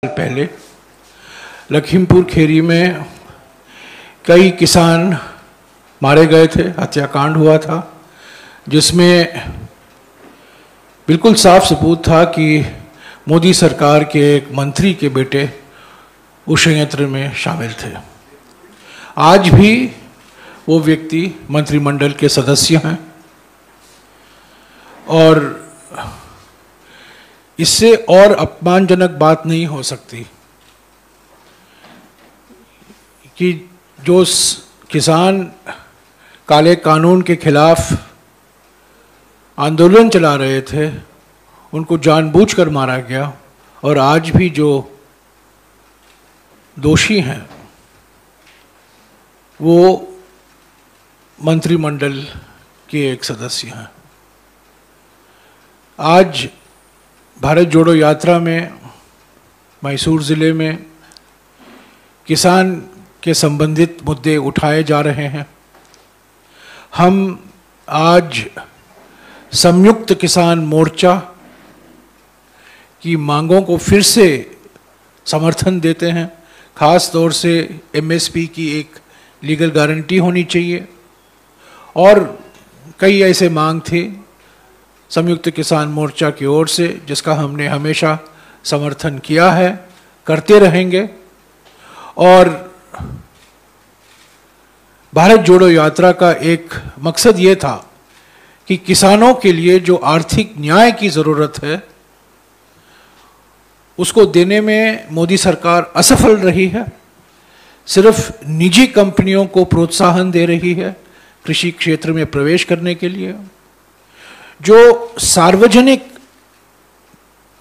पहले लखीमपुर खीरी में कई किसान मारे गए थे, हत्याकांड हुआ था, जिसमें बिल्कुल साफ सबूत था कि मोदी सरकार के एक मंत्री के बेटे उस संयंत्र में शामिल थे। आज भी वो व्यक्ति मंत्रिमंडल के सदस्य हैं और इससे और अपमानजनक बात नहीं हो सकती कि जो किसान काले कानून के खिलाफ आंदोलन चला रहे थे उनको जानबूझकर मारा गया और आज भी जो दोषी हैं वो मंत्रिमंडल के एक सदस्य हैं। आज भारत जोड़ो यात्रा में मैसूर ज़िले में किसान के संबंधित मुद्दे उठाए जा रहे हैं। हम आज संयुक्त किसान मोर्चा की मांगों को फिर से समर्थन देते हैं। ख़ास तौर से एमएसपी की एक लीगल गारंटी होनी चाहिए और कई ऐसे मांग थे संयुक्त किसान मोर्चा की ओर से जिसका हमने हमेशा समर्थन किया है, करते रहेंगे। और भारत जोड़ो यात्रा का एक मकसद ये था कि किसानों के लिए जो आर्थिक न्याय की ज़रूरत है उसको देने में मोदी सरकार असफल रही है। सिर्फ निजी कंपनियों को प्रोत्साहन दे रही है कृषि क्षेत्र में प्रवेश करने के लिए। जो सार्वजनिक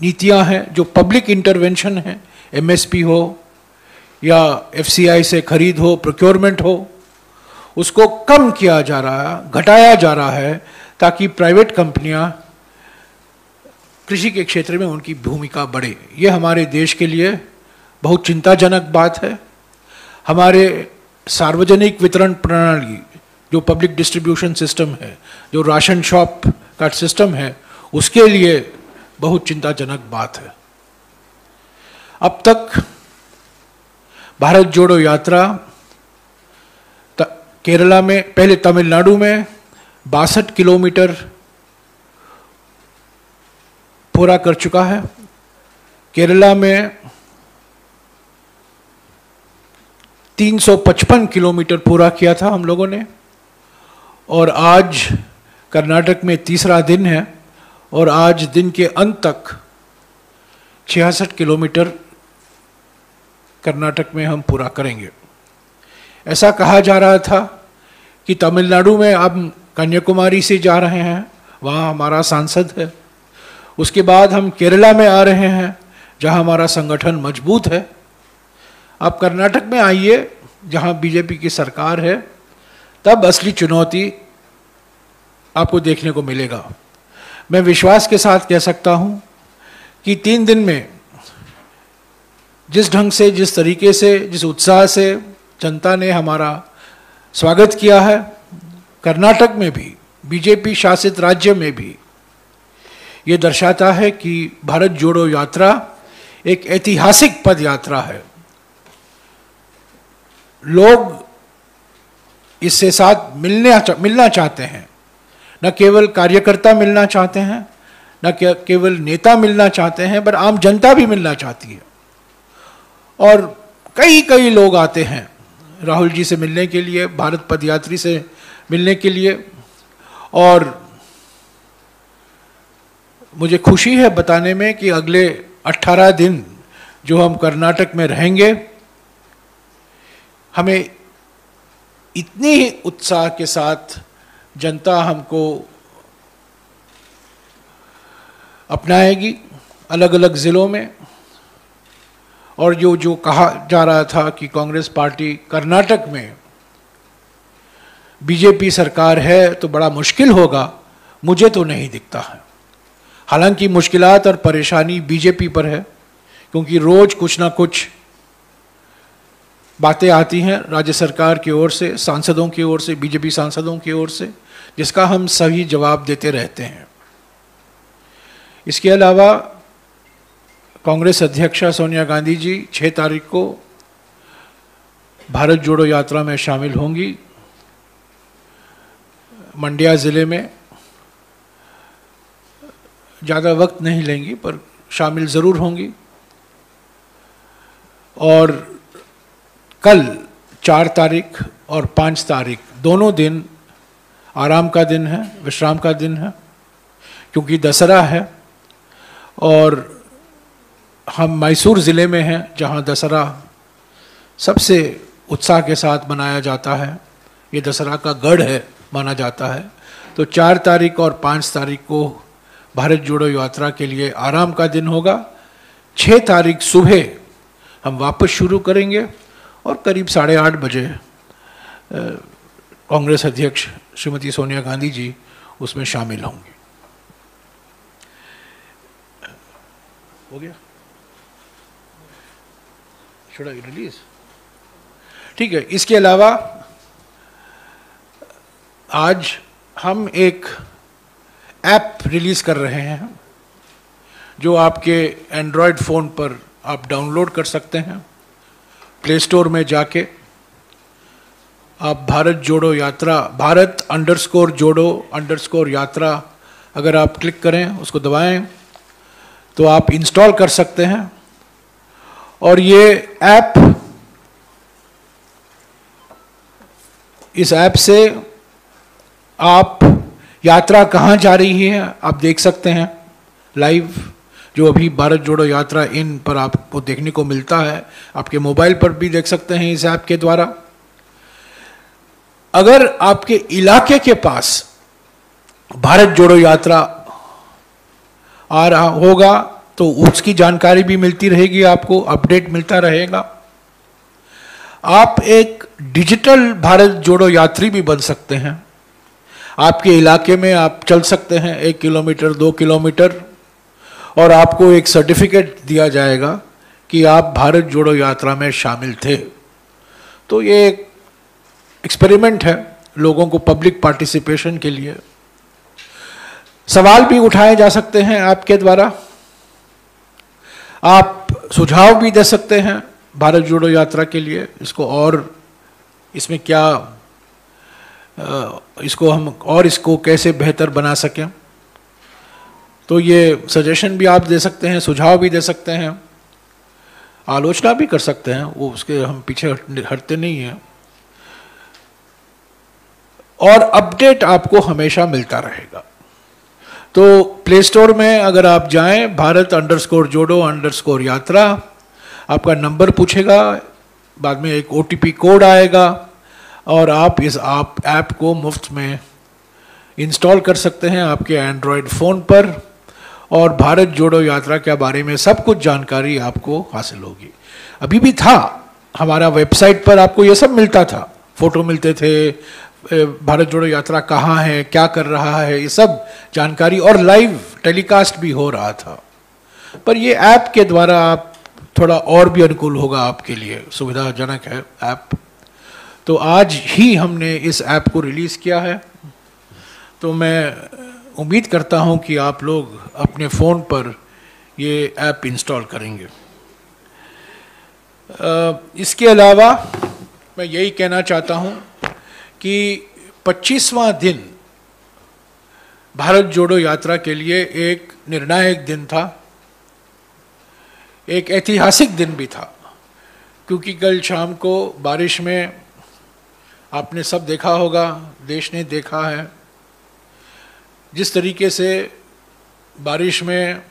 नीतियां हैं, जो पब्लिक इंटरवेंशन है, एमएसपी हो या एफसीआई से खरीद हो, प्रोक्योरमेंट हो, उसको कम किया जा रहा है, घटाया जा रहा है ताकि प्राइवेट कंपनियां कृषि के क्षेत्र में उनकी भूमिका बढ़े। ये हमारे देश के लिए बहुत चिंताजनक बात है। हमारे सार्वजनिक वितरण प्रणाली, जो पब्लिक डिस्ट्रीब्यूशन सिस्टम है, जो राशन शॉप का सिस्टम है, उसके लिए बहुत चिंताजनक बात है। अब तक भारत जोड़ो यात्रा केरला में, पहले तमिलनाडु में 62 किलोमीटर पूरा कर चुका है, केरला में 355 किलोमीटर पूरा किया था हम लोगों ने, और आज कर्नाटक में तीसरा दिन है और आज दिन के अंत तक 66 किलोमीटर कर्नाटक में हम पूरा करेंगे। ऐसा कहा जा रहा था कि तमिलनाडु में अब कन्याकुमारी से जा रहे हैं, वहाँ हमारा सांसद है। उसके बाद हम केरला में आ रहे हैं जहाँ हमारा संगठन मजबूत है। अब कर्नाटक में आइए जहाँ बीजेपी की सरकार है, तब असली चुनौती आपको देखने को मिलेगा। मैं विश्वास के साथ कह सकता हूँ कि 3 दिन में जिस ढंग से, जिस तरीके से, जिस उत्साह से जनता ने हमारा स्वागत किया है, कर्नाटक में भी, बीजेपी शासित राज्य में भी, ये दर्शाता है कि भारत जोड़ो यात्रा एक ऐतिहासिक पद यात्रा है। लोग इससे साथ मिलना चाहते हैं। न केवल कार्यकर्ता मिलना चाहते हैं, न केवल नेता मिलना चाहते हैं, पर आम जनता भी मिलना चाहती है। और कई लोग आते हैं राहुल जी से मिलने के लिए, भारत पदयात्री से मिलने के लिए। और मुझे खुशी है बताने में कि अगले 18 दिन जो हम कर्नाटक में रहेंगे, हमें इतनी ही उत्साह के साथ जनता हमको अपनाएगी अलग अलग ज़िलों में। और जो कहा जा रहा था कि कांग्रेस पार्टी कर्नाटक में बीजेपी सरकार है तो बड़ा मुश्किल होगा, मुझे तो नहीं दिखता है। हालांकि मुश्किलात और परेशानी बीजेपी पर है, क्योंकि रोज़ कुछ ना कुछ बातें आती हैं राज्य सरकार की ओर से, सांसदों की ओर से, बीजेपी सांसदों की ओर से, जिसका हम सही जवाब देते रहते हैं। इसके अलावा कांग्रेस अध्यक्षा सोनिया गांधी जी 6 तारीख को भारत जोड़ो यात्रा में शामिल होंगी। मंड्या ज़िले में ज़्यादा वक्त नहीं लेंगी पर शामिल ज़रूर होंगी। और कल 4 तारीख और 5 तारीख दोनों दिन आराम का दिन है, विश्राम का दिन है, क्योंकि दशहरा है और हम मैसूर ज़िले में हैं जहां दशहरा सबसे उत्साह के साथ मनाया जाता है। ये दशहरा का गढ़ है माना जाता है। तो 4 तारीख और 5 तारीख को भारत जोड़ो यात्रा के लिए आराम का दिन होगा। 6 तारीख सुबह हम वापस शुरू करेंगे और करीब 8:30 बजे कांग्रेस अध्यक्ष श्रीमती सोनिया गांधी जी उसमें शामिल होंगे। हो गया? Should I release? ठीक है। इसके अलावा आज हम एक ऐप रिलीज कर रहे हैं जो आपके एंड्रॉयड फ़ोन पर आप डाउनलोड कर सकते हैं। प्ले स्टोर में जाके आप भारत जोड़ो यात्रा, भारत _ यात्रा अगर आप क्लिक करें, उसको दबाएं तो आप इंस्टॉल कर सकते हैं। और ये ऐप, इस ऐप से आप यात्रा कहाँ जा रही है आप देख सकते हैं लाइव, जो अभी भारत जोड़ो यात्रा इन पर आपको देखने को मिलता है। आपके मोबाइल पर भी देख सकते हैं इस ऐप के द्वारा। अगर आपके इलाके के पास भारत जोड़ो यात्रा आ रहा होगा तो उसकी जानकारी भी मिलती रहेगी, आपको अपडेट मिलता रहेगा। आप एक डिजिटल भारत जोड़ो यात्री भी बन सकते हैं। आपके इलाके में आप चल सकते हैं 1 किलोमीटर 2 किलोमीटर और आपको एक सर्टिफिकेट दिया जाएगा कि आप भारत जोड़ो यात्रा में शामिल थे। तो ये एक एक्सपेरिमेंट है लोगों को पब्लिक पार्टिसिपेशन के लिए। सवाल भी उठाए जा सकते हैं आपके द्वारा, आप सुझाव भी दे सकते हैं भारत जोड़ो यात्रा के लिए। इसको और इसमें क्या इसको हम और इसको कैसे बेहतर बना सकें, तो ये सजेशन भी आप दे सकते हैं, सुझाव भी दे सकते हैं, आलोचना भी कर सकते हैं, वो उसके हम पीछे हटते नहीं हैं। और अपडेट आपको हमेशा मिलता रहेगा। तो प्ले स्टोर में अगर आप जाएं, भारत _ यात्रा, आपका नंबर पूछेगा, बाद में एक OTP कोड आएगा और आप इस ऐप को मुफ्त में इंस्टॉल कर सकते हैं आपके एंड्रॉयड फ़ोन पर और भारत जोड़ो यात्रा के बारे में सब कुछ जानकारी आपको हासिल होगी। अभी भी था हमारा वेबसाइट पर, आपको ये सब मिलता था, फोटो मिलते थे, भारत जोड़ो यात्रा कहाँ है, क्या कर रहा है, ये सब जानकारी, और लाइव टेलीकास्ट भी हो रहा था। पर ये ऐप के द्वारा आप थोड़ा और भी अनुकूल होगा आपके लिए, सुविधाजनक है ऐप। तो आज ही हमने इस ऐप को रिलीज़ किया है। तो मैं उम्मीद करता हूँ कि आप लोग अपने फ़ोन पर ये ऐप इंस्टॉल करेंगे। इसके अलावा मैं यही कहना चाहता हूँ कि 25वां दिन भारत जोड़ो यात्रा के लिए एक निर्णायक दिन था, एक ऐतिहासिक दिन भी था, क्योंकि कल शाम को बारिश में आपने सब देखा होगा, देश ने देखा है जिस तरीके से बारिश में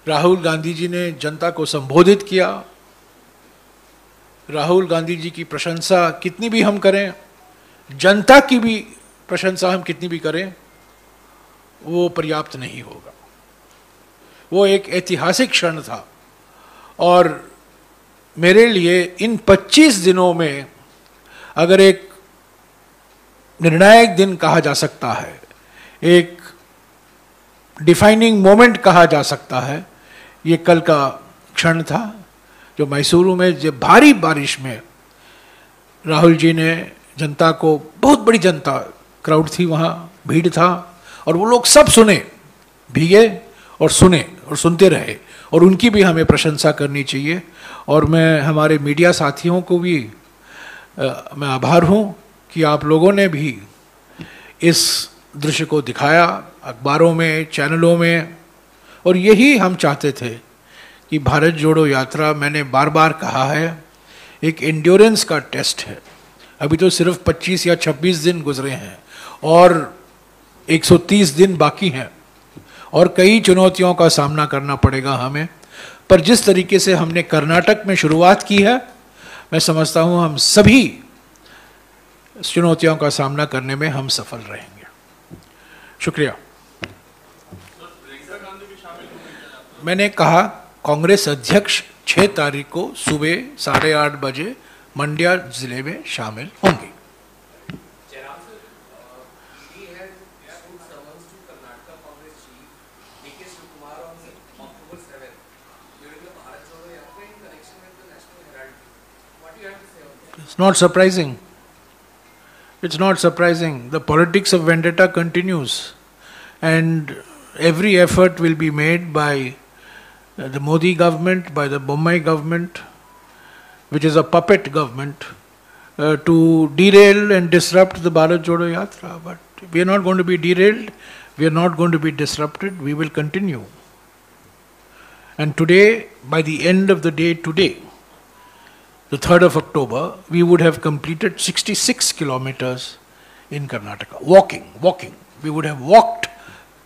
राहुल गांधी जी ने जनता को संबोधित किया। राहुल गांधी जी की प्रशंसा कितनी भी हम करें, जनता की भी प्रशंसा हम कितनी भी करें, वो पर्याप्त नहीं होगा। वो एक ऐतिहासिक क्षण था और मेरे लिए इन 25 दिनों में अगर एक निर्णायक दिन कहा जा सकता है, एक डिफाइनिंग मोमेंट कहा जा सकता है, ये कल का क्षण था जो मैसूरू में जब भारी बारिश में राहुल जी ने जनता को, बहुत बड़ी जनता क्राउड थी वहाँ, भीड़ था, और वो लोग सब सुने, भीगे और सुने और सुनते रहे और उनकी भी हमें प्रशंसा करनी चाहिए। और मैं हमारे मीडिया साथियों को भी मैं आभार हूँ कि आप लोगों ने भी इस दृश्य को दिखाया अखबारों में, चैनलों में। और यही हम चाहते थे कि भारत जोड़ो यात्रा, मैंने बार बार कहा है, एक एंड्योरेंस का टेस्ट है। अभी तो सिर्फ 25 या 26 दिन गुजरे हैं और 130 दिन बाकी हैं और कई चुनौतियों का सामना करना पड़ेगा हमें। पर जिस तरीके से हमने कर्नाटक में शुरुआत की है, मैं समझता हूं हम सभी चुनौतियों का सामना करने में हम सफल रहेंगे। शुक्रिया। मैंने कहा कांग्रेस अध्यक्ष 6 तारीख को सुबह 8:30 बजे मंड्या जिले में शामिल होंगे। It's not surprising. It's not surprising. The politics of vendetta continues, and every effort will be made by the Modi government, by the Bombay government, which is a puppet government, to derail and disrupt the Bharat Jodo Yatra. But we are not going to be derailed, we are not going to be disrupted, we will continue. And today, by the end of the day today, the 3rd of October, we would have completed 66 kilometers in Karnataka. Walking. We would have walked.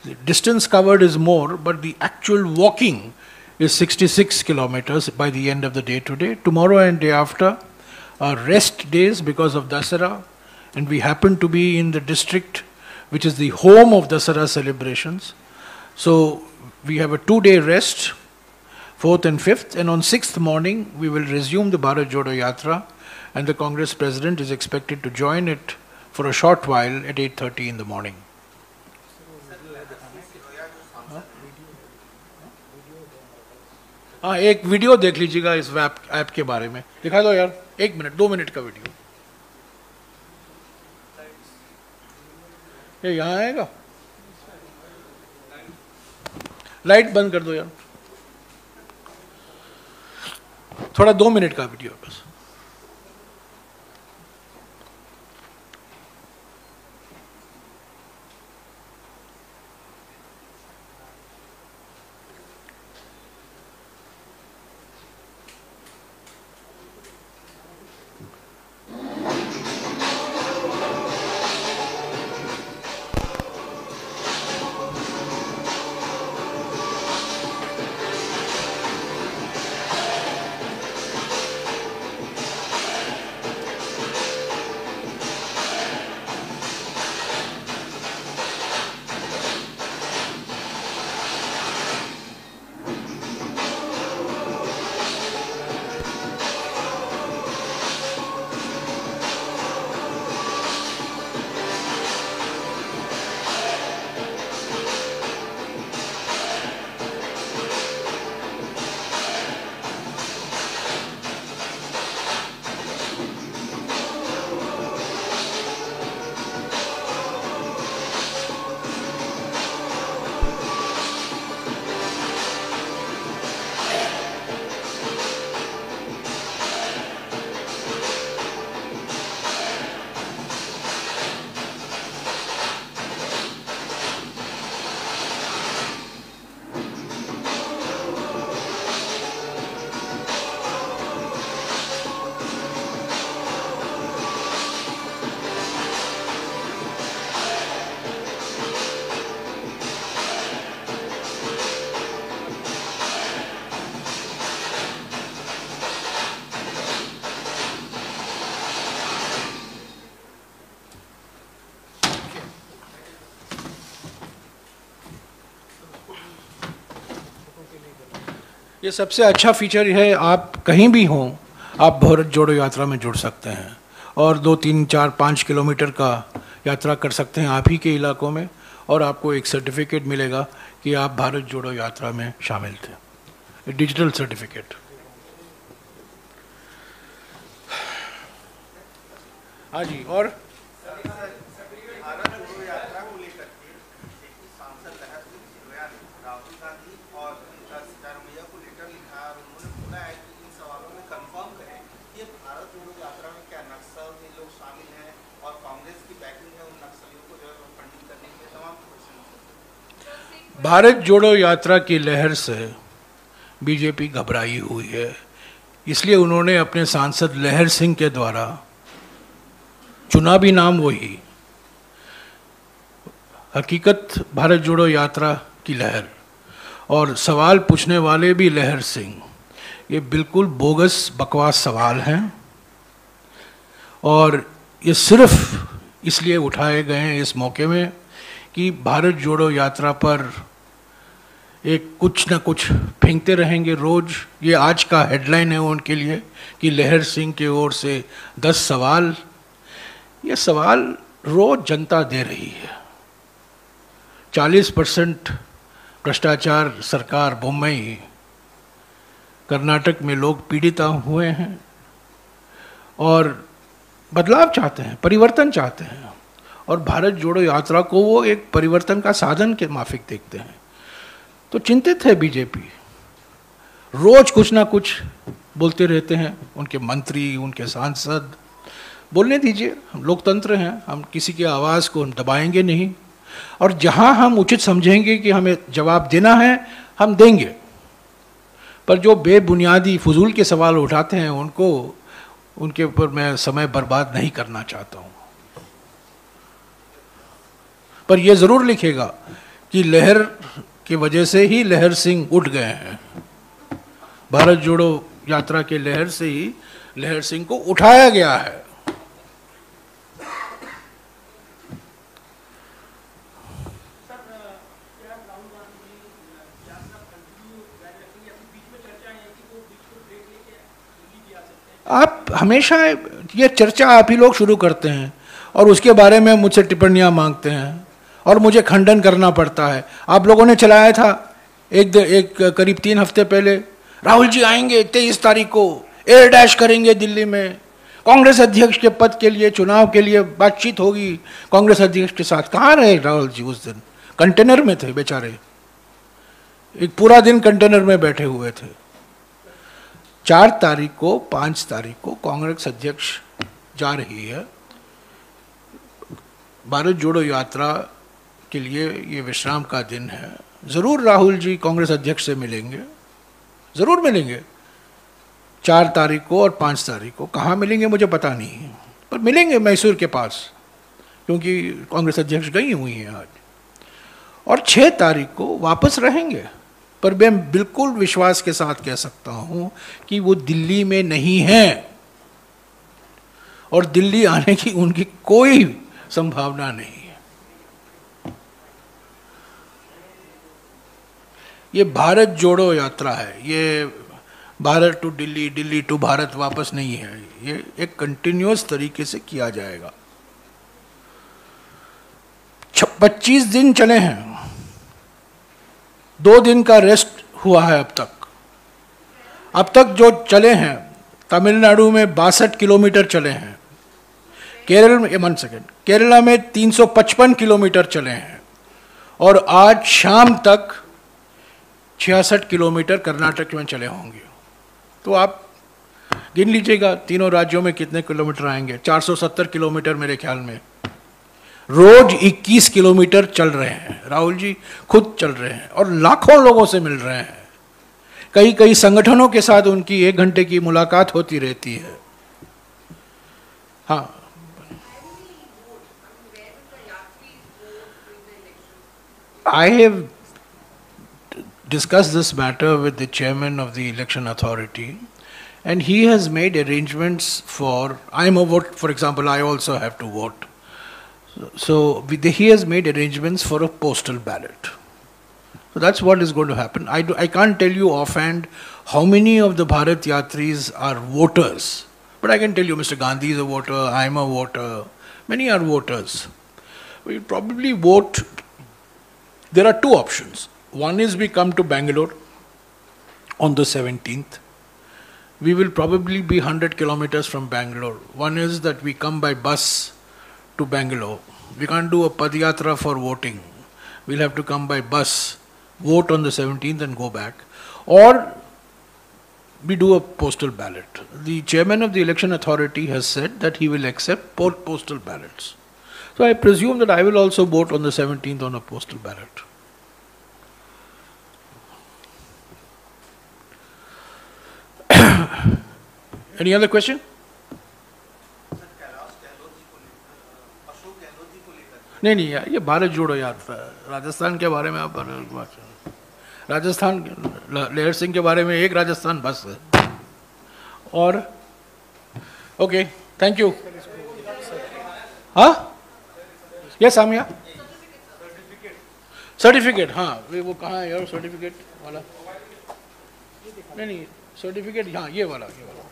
The distance covered is more, but the actual walking is 66 kilometers by the end of the day today. Tomorrow and day after are rest days because of Dasara, and we happen to be in the district which is the home of Dasara celebrations. So we have a 2-day rest, 4th and 5th, and on 6th morning we will resume the Bharat Jodo Yatra, and the Congress President is expected to join it for a short while at 8:30 in the morning. हाँ, एक video देख लीजिएगा इस app के बारे में। दिखा दो यार, 1 मिनट 2 मिनट का वीडियो। ये यहाँ आएगा, लाइट बंद कर दो यार, थोड़ा 2 मिनट का वीडियो बस। ये सबसे अच्छा फीचर है, आप कहीं भी हों आप भारत जोड़ो यात्रा में जुड़ सकते हैं और 2, 3, 4, 5 किलोमीटर का यात्रा कर सकते हैं आप ही के इलाकों में, और आपको एक सर्टिफिकेट मिलेगा कि आप भारत जोड़ो यात्रा में शामिल थे, डिजिटल सर्टिफिकेट। हाँ जी, और भारत जोड़ो यात्रा की लहर से बीजेपी घबराई हुई है, इसलिए उन्होंने अपने सांसद लहर सिंह के द्वारा, चुनावी नाम वही, हकीकत भारत जोड़ो यात्रा की लहर और सवाल पूछने वाले भी लहर सिंह, ये बिल्कुल बोगस बकवास सवाल हैं और ये सिर्फ इसलिए उठाए गए हैं इस मौके में कि भारत जोड़ो यात्रा पर एक कुछ ना कुछ फेंकते रहेंगे रोज। ये आज का हेडलाइन है उनके लिए कि लहर सिंह की ओर से 10 सवाल। ये सवाल रोज जनता दे रही है। 40% भ्रष्टाचार सरकार मुंबई, कर्नाटक में लोग पीड़ित हुए हैं और बदलाव चाहते हैं, परिवर्तन चाहते हैं और भारत जोड़ो यात्रा को वो एक परिवर्तन का साधन के माफिक देखते हैं। तो चिंतित है बीजेपी, रोज कुछ ना कुछ बोलते रहते हैं उनके मंत्री, उनके सांसद। बोलने दीजिए, हम लोकतंत्र हैं, हम किसी की आवाज़ को दबाएंगे नहीं और जहां हम उचित समझेंगे कि हमें जवाब देना है हम देंगे, पर जो बेबुनियादी फजूल के सवाल उठाते हैं उनके ऊपर मैं समय बर्बाद नहीं करना चाहता हूं। पर यह जरूर लिखेगा कि लहर की वजह से ही लहर सिंह उठ गए हैं। भारत जोड़ो यात्रा के लहर से ही लहर सिंह को उठाया गया है। आप हमेशा ये चर्चा आप ही लोग शुरू करते हैं और उसके बारे में मुझसे टिप्पणियां मांगते हैं और मुझे खंडन करना पड़ता है। आप लोगों ने चलाया था एक करीब 3 हफ्ते पहले, राहुल जी आएंगे 23 तारीख को, एयर डैश करेंगे दिल्ली में, कांग्रेस अध्यक्ष के पद के लिए, चुनाव के लिए बातचीत होगी कांग्रेस अध्यक्ष के साथ। कहाँ रहे राहुल जी उस दिन? कंटेनर में थे बेचारे, एक पूरा दिन कंटेनर में बैठे हुए थे। 4 तारीख को, 5 तारीख को कांग्रेस अध्यक्ष जा रही है भारत जोड़ो यात्रा के लिए। ये विश्राम का दिन है। जरूर राहुल जी कांग्रेस अध्यक्ष से मिलेंगे, जरूर मिलेंगे 4 तारीख को और 5 तारीख को। कहाँ मिलेंगे मुझे पता नहीं, पर मिलेंगे मैसूर के पास, क्योंकि कांग्रेस अध्यक्ष गई हुई हैं आज। और 6 तारीख को वापस रहेंगे। पर मैं बिल्कुल विश्वास के साथ कह सकता हूं कि वो दिल्ली में नहीं है और दिल्ली आने की उनकी कोई संभावना नहीं है। ये भारत जोड़ो यात्रा है, ये भारत टू दिल्ली, दिल्ली टू भारत वापस नहीं है। ये एक कंटिन्यूअस तरीके से किया जाएगा। 25 दिन चले हैं, 2 दिन का रेस्ट हुआ है अब तक जो चले हैं। तमिलनाडु में 62 किलोमीटर चले हैं, केरल में 1 सेकेंड, केरला में 355 किलोमीटर चले हैं और आज शाम तक 66 किलोमीटर कर्नाटक में चले होंगे। तो आप गिन लीजिएगा तीनों राज्यों में कितने किलोमीटर आएंगे। 470 किलोमीटर मेरे ख्याल में। रोज 21 किलोमीटर चल रहे हैं, राहुल जी खुद चल रहे हैं और लाखों लोगों से मिल रहे हैं। कई संगठनों के साथ उनकी 1 घंटे की मुलाकात होती रहती है। हाँ, I have discussed this matter with the chairman of the election authority and he has made arrangements for, I am a vote, for example, I also have to vote. So he has made arrangements for a postal ballot. So that's what is going to happen. I can't tell you offhand how many of the Bharat Yatris are voters, but I can tell you Mr. Gandhi is a voter, I am a voter, many are voters. We probably vote. There are 2 options. One is we come to Bangalore on the 17th. We will probably be 100 kilometers from Bangalore. One is that we come by bus to Bangalore. We can't do a Padyatra for voting. We'll have to come by bus, vote on the 17th and go back. Or we do a postal ballot. The chairman of the election authority has said that he will accept postal ballots. So I presume that I will also vote on the 17th on a postal ballot. Any other question? नहीं नहीं यार, ये भारत जोड़ो यार, राजस्थान के बारे में आप राजस्थान लहर सिंह के बारे में एक राजस्थान बस है। और ओके, थैंक यू। हाँ यस सामिया, सर्टिफिकेट, हाँ वो कहाँ है यार सर्टिफिकेट वाला? नहीं नहीं सर्टिफिकेट, हाँ ये वाला, ये वाला।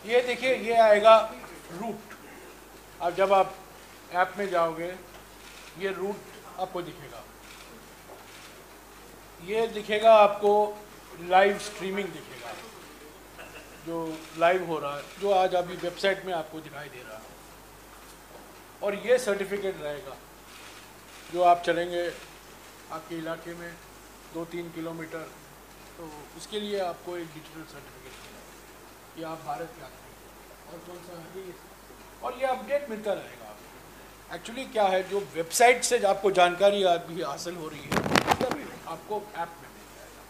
ये देखिए, ये आएगा रूट। अब जब आप ऐप में जाओगे ये रूट आपको दिखेगा, ये दिखेगा आपको लाइव स्ट्रीमिंग दिखेगा, जो लाइव हो रहा है, जो आज अभी वेबसाइट में आपको दिखाई दे रहा है। और ये सर्टिफिकेट रहेगा जो आप चलेंगे आपके इलाके में 2-3 किलोमीटर, तो उसके लिए आपको एक डिजिटल सर्टिफिकेट मिलेगा। ये आप भारत के आते हैं और कौन सा है, और ये अपडेट मिलता रहेगा आपको। एक्चुअली क्या है, जो वेबसाइट से आपको जानकारी अभी हासिल हो रही है मतलब आपको ऐप में मिल जाएगा।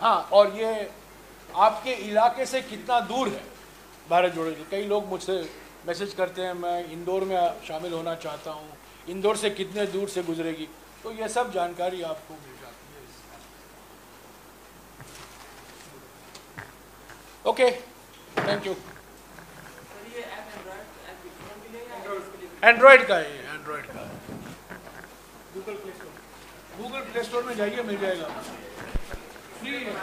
हाँ, और ये आपके इलाके से कितना दूर है भारत जोड़ो। कई लोग मुझसे मैसेज करते हैं, मैं इंदौर में शामिल होना चाहता हूँ, इंदौर से कितने दूर से गुजरेगी, तो ये सब जानकारी आपको मिल जाती है। Okay, thank you. एंड्रॉयड का है, एंड्रॉयड का है। गूगल प्ले स्टोर में जाइए, मिल जाएगा, फ्री है।